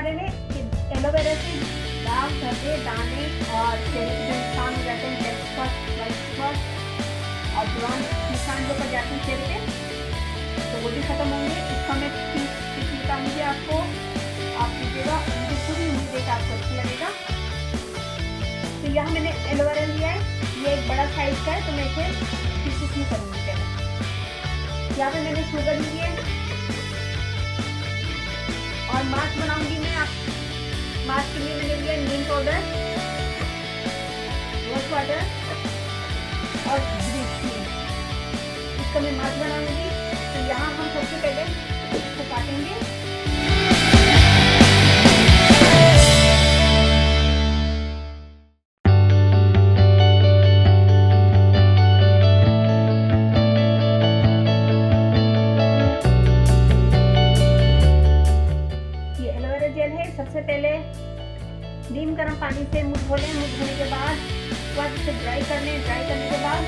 बारे में कि एलोवेरा से दाग, धब्बे, दाने और चेहरे के जो निशान हो जाते हैं, ब्लैक स्पॉट, व्हाइट स्पॉट और ब्राउन निशान जो पड़ जाते हैं चेहरे पे, तो वो भी खत्म होंगे। इसका मैं टिप बताऊंगी आपको, आप लीजिएगा, मुझे पूरी उम्मीद है कि आपको अच्छा लगेगा। तो यहाँ मैंने एलोवेरा लिया है, ये एक बड़ा साइज का है, तो मैं इसे पीसेस में करूँगी पहले। यहाँ पे मैंने शुगर ली है और मास्क बनाऊंगी मैं। आप मास्क के लिए मैंने लिया नीम पाउडर, रोज वाटर और ग्रीन टी। इसका मैं मास्क बनाऊंगी। तो यहाँ हम सबसे पहले इसको काटेंगे। सबसे पहले नीम गर्म पानी से मुंह धो लें। मुंह धोने के बाद इसे ड्राई कर लें। ड्राई करने के बाद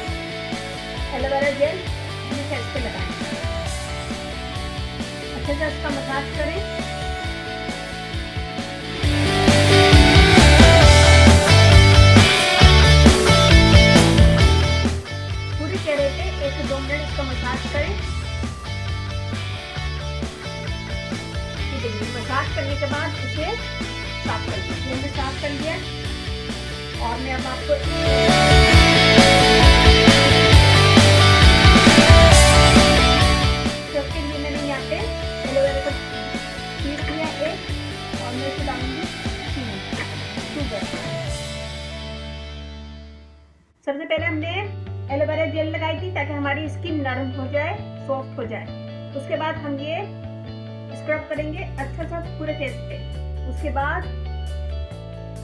एलोवेरा जेल अपने फेस पे लगाएं। अच्छे से इसका मसाज करें। पूरे चेहरे पे 1 से 2 मिनट इसका मसाज करें। मसाज करने के बाद इसे साफ कर लीजिए। मैंने साफ कर लिया और मैं अब आपको सबके लिए मैंने यहाँ पे एलोवेरा को पीस लिया एक, और मैं इसे डालूंगी शुगर। सबसे पहले हमने एलोवेरा जेल लगाई थी ताकि हमारी स्किन नरम हो जाए, सॉफ्ट हो जाए। उसके बाद हम ये स्क्रब करेंगे अच्छा सा पूरे फेस पे। उसके बाद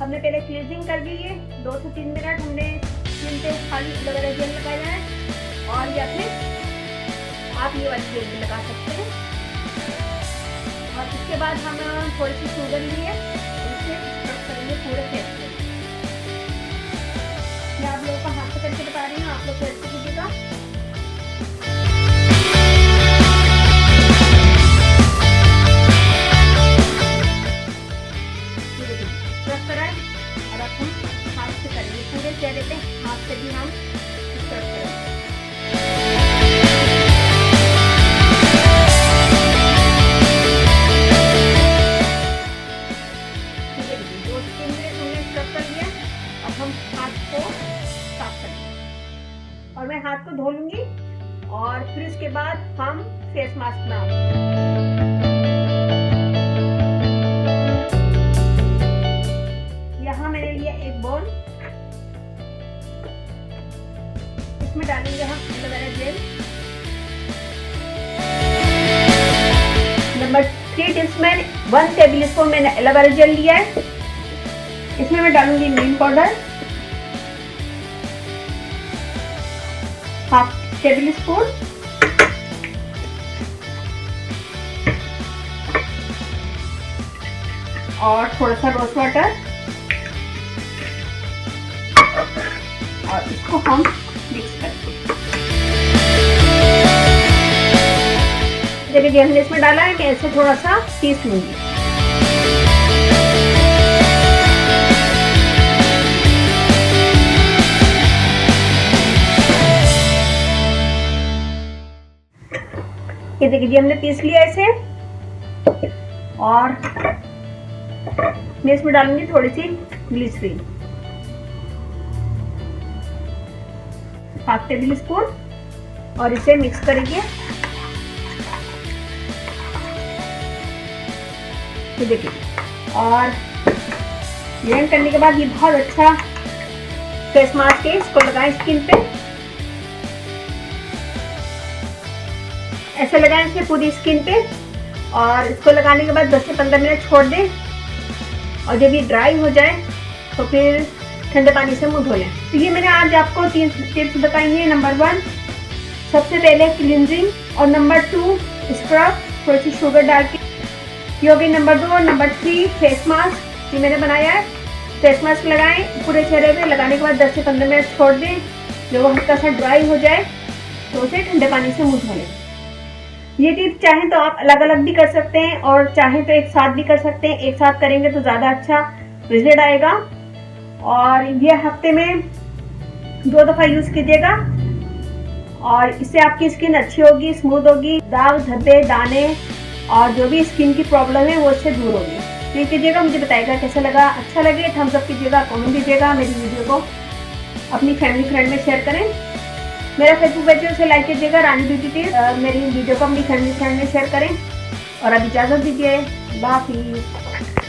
हमने पहले क्लींजिंग कर ली है। 2 से 3 मिनट हमने स्किन पे खाली एलोवेरा जेल लगाया है, और या फिर आप ये वाली जेल भी लगा सकते हैं। और इसके बाद हम थोड़ी सी शुगर लिए उसे स्क्रब करेंगे पूरे फेस पे। मैं आप लोगों को हाथ से करके बता रही हूँ, आप लोग फेस पे कीजिएगा। चेहरे पे हाथ से भी हम स्क्रब करेंगे। ठीक है, 2 से 3 मिनट हमने स्क्रब कर लिया। अब हम हाथ को साफ करेंगे और मैं हाथ को धो लूंगी, और फिर उसके बाद हम फेस मास्क बनाएंगे। यहाँ मैंने लिया एक बाउल, इसमें डालेंगे हम aloe vera gel. Number 3 teaspoon 1 table spoon मैंने एलोवेरा जेल लिया है। इसमें मैं डालूंगी नीम पाउडर 1/2 टेबल स्पून, और थोड़ा सा रोज वाटर, और इसको हम मिक्स करके देखिए हमने इसमें डाला है। मैं ऐसे थोड़ा सा पीस लूंगी। ये देखिए हमने पीस लिया इसे, और मैं इसमें डालूंगी थोड़ी सी ग्लिसरीन 1/2 टेबल स्पून, और इसे मिक्स करेंगे। ये देखिए, और ब्लेंड करने के बाद ये बहुत अच्छा फेस मास्क है। इसको लगाएं स्किन पे, ऐसे लगाएं इसे पूरी स्किन पे, और इसको लगाने के बाद 10 से 15 मिनट छोड़ दें, और जब ये ड्राई हो जाए तो फिर ठंडे पानी से मुंह धो लें। तो ये मैंने आज आपको 3 टिप्स बताई हैं। नंबर 1 सबसे पहले क्लींजिंग, और नंबर 2 स्क्रब थोड़ी सी शुगर डाल के, ये हो गई नंबर 2। नंबर 3 फेस मास्क, ये मैंने बनाया है। फेस मास्क लगाएं पूरे चेहरे पे, लगाने के बाद 10 से 15 मिनट छोड़ दें। जब वो हल्का सा ड्राई हो जाए तो उसे ठंडे पानी से मुंह धो लें। ये टिप्स चाहें तो आप अलग अलग भी कर सकते हैं और चाहें तो एक साथ भी कर सकते हैं। एक साथ करेंगे तो ज़्यादा अच्छा रिजल्ट आएगा। और ये हफ्ते में 2 दफ़ा यूज़ कीजिएगा और इससे आपकी स्किन अच्छी होगी, स्मूथ होगी, दाग धब्बे दाने और जो भी स्किन की प्रॉब्लम है वो इससे दूर होगी। तो ये कीजिएगा, मुझे बताइएगा कैसा लगा। अच्छा लगे थम्स अप कीजिएगा, कमेंट दीजिएगा, मेरी वीडियो को अपनी फैमिली फ्रेंड में शेयर करें। मेरा फेसबुक पेज है उसे लाइक कीजिएगा, रानी ब्यूटी टिप्स। मेरी वीडियो को अपनी फैमिली फ्रेंड में शेयर करें और अब इजाज़त दीजिए। बाय।